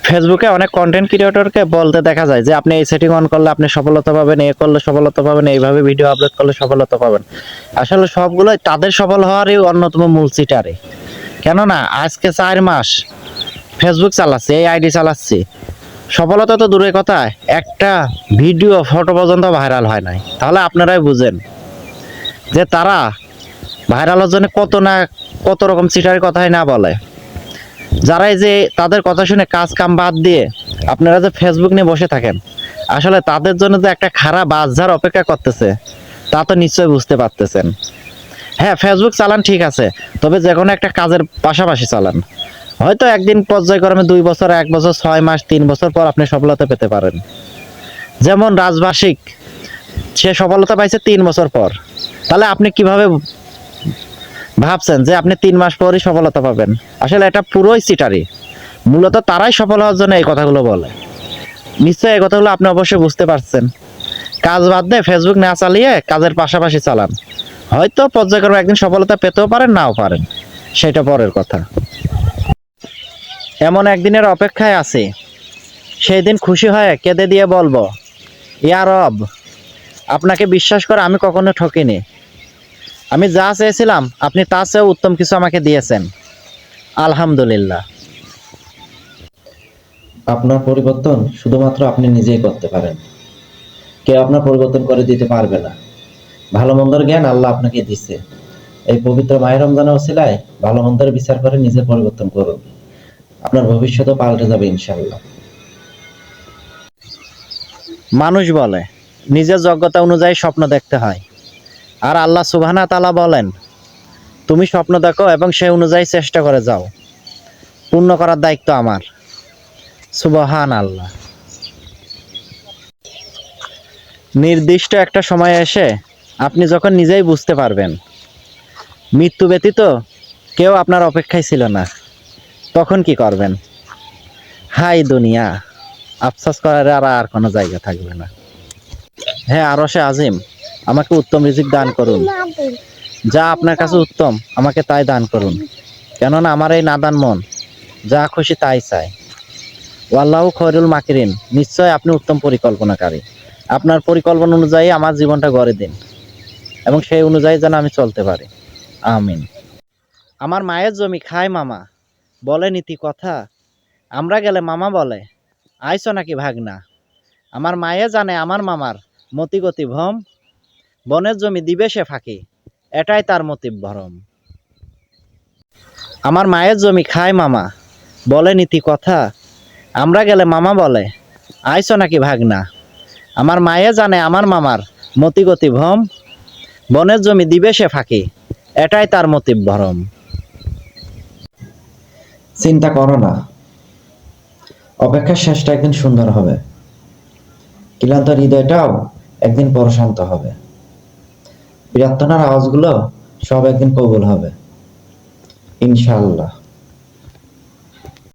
ফেসবুকে অনেক কন্টেন্ট ক্রিয়েটরকে বলতে দেখা যায় যে আপনি এই সেটিং অন করলে আপনি সফলতা পাবেন, এ করলে সফলতা পাবেন, এইভাবে ভিডিও আপলোড করলে সফলতা পাবেন। আসলে সবগুলোই তাদের সফল হওয়ারই অন্যতম মূল সিটারে। কেননা আজকে 4 মাস ফেসবুক চালাচ্ছি, এই আইডি চালাচ্ছি, সফলতা তো দূরের কথা, একটা ভিডিও ফটো পর্যন্ত ভাইরাল হয় নাই। তাহলে আপনারাই বুঝেন যে তারা ভাইরাল হওয়ার জন্য কত রকম চিটারের কথাই না বলে। যারা এই যে তাদের কথা শুনে কাজ কাম বাদ দিয়ে আপনারা যে ফেসবুক নিয়ে বসে থাকেন, আসলে তাদের জন্য যে একটা খারাপ বাজার অপেক্ষা করতেছে তা তো নিশ্চয়ই বুঝতে পারতেছেন। হ্যাঁ, ফেসবুক চালান ঠিক আছে, তবে যে কোনো একটা কাজের পাশাপাশি চালান। হয়তো একদিন পর্যায়ক্রমে 2 বছর, 1 বছর, 6 মাস, 3 বছর পর আপনি সফলতা পেতে পারেন। যেমন রাজবাসিক, সে সফলতা পাইছে 3 বছর পর। তাহলে আপনি কিভাবে ভাবছেন যে আপনি 3 মাস পরই সফলতা পাবেন? আসলে এটা পুরোই চিটারি। মূলত তারাই সফল হওয়ার জন্য এই কথাগুলো বলে। নিশ্চয়ই এই কথাগুলো আপনি অবশ্যই বুঝতে পারছেন। কাজ বাদ দিয়ে ফেসবুক না চালিয়ে কাজের পাশাপাশি চালান, হয়তো পর্যায়ক্রমে একদিন সফলতা পেতেও পারেন, নাও পারেন, সেটা পরের কথা। এমন একদিনের অপেক্ষায় আছি, সেই দিন খুশি হয়ে কেঁদে দিয়ে বলবো, ইয়া রব, আপনাকে বিশ্বাস করে আমি কখনো ঠকিনি। আমি যা চেয়েছিলাম আপনি তার চেয়েও উত্তম কিছু আমাকে দিয়েছেন, আলহামদুলিল্লাহ। আপনার পরিবর্তন শুধুমাত্র আপনি নিজেই করতে পারেন। কেউ আপনার পরিবর্তন করে দিতে পারবে না। ভালো মন্দের জ্ঞান আল্লাহ আপনাকে দিচ্ছে। এই পবিত্র মাহে রমজানের ওসিলায় ভালো মন্দের বিচার করে নিজের পরিবর্তন করুন। আপনার ভবিষ্যৎও পাল্টে যাবে ইনশাআল্লাহ। মানুষ বলে নিজের যোগ্যতা অনুযায়ী স্বপ্ন দেখতে হয়, আর আল্লাহ সুবহানাহু ওয়া তাআলা বলেন, তুমি স্বপ্ন দেখো এবং সেই অনুযায়ী চেষ্টা করে যাও, পূর্ণ করার দায়িত্ব আমার। সুবহান আল্লাহ। নির্দিষ্ট একটা সময় এসে আপনি যখন নিজেই বুঝতে পারবেন মৃত্যু ব্যতীত কেউ আপনার অপেক্ষায় ছিল না, তখন কি করবেন? হাই দুনিয়া, আফসোস করার আর কোনো জায়গা থাকবে না। হ্যাঁ, আরশে আজিম, আমাকে উত্তম রিজিক দান করুন। যা আপনার কাছে উত্তম আমাকে তাই দান করুন, কেননা আমার এই নাদান মন যা খুশি তাই চায়। ওয়াল্লাহু খৈরুল মাকিরিন, নিশ্চয় আপনি উত্তম পরিকল্পনাকারী। আপনার পরিকল্পনা অনুযায়ী আমার জীবনটা গড়ে দিন এবং সেই অনুযায়ী যেন আমি চলতে পারি, আমিন। আমার মায়ের জমি খায় মামা, বলে নীতি কথা। আমরা গেলে মামা বলে, আইছো নাকি ভাগনা। আমার মায়ে জানে আমার মামার মতিগতি ভ্রম, বনের জমি দিবে সে ফাঁকি, এটাই তার মতিব ভরম। আমার মায়ের জমি খায় মামা, বলে নীতি কথা। আমরা গেলে মামা বলে, আইছো নাকি ভাগনা। আমার মায়ে জানে আমার মামার মতিগতি ভ্রম, বনের জমি দিবে সে ফাঁকি, এটাই তার মতিব ভরম। চিন্তা করো না, অপেক্ষার শেষটা একদিন সুন্দর হবে। ক্লান্ত হৃদয়টাও একদিন প্রশান্ত হবে। প্রার্থনার আওয়াজগুলো সব একদিন কবুল হবে ইনশাআল্লাহ।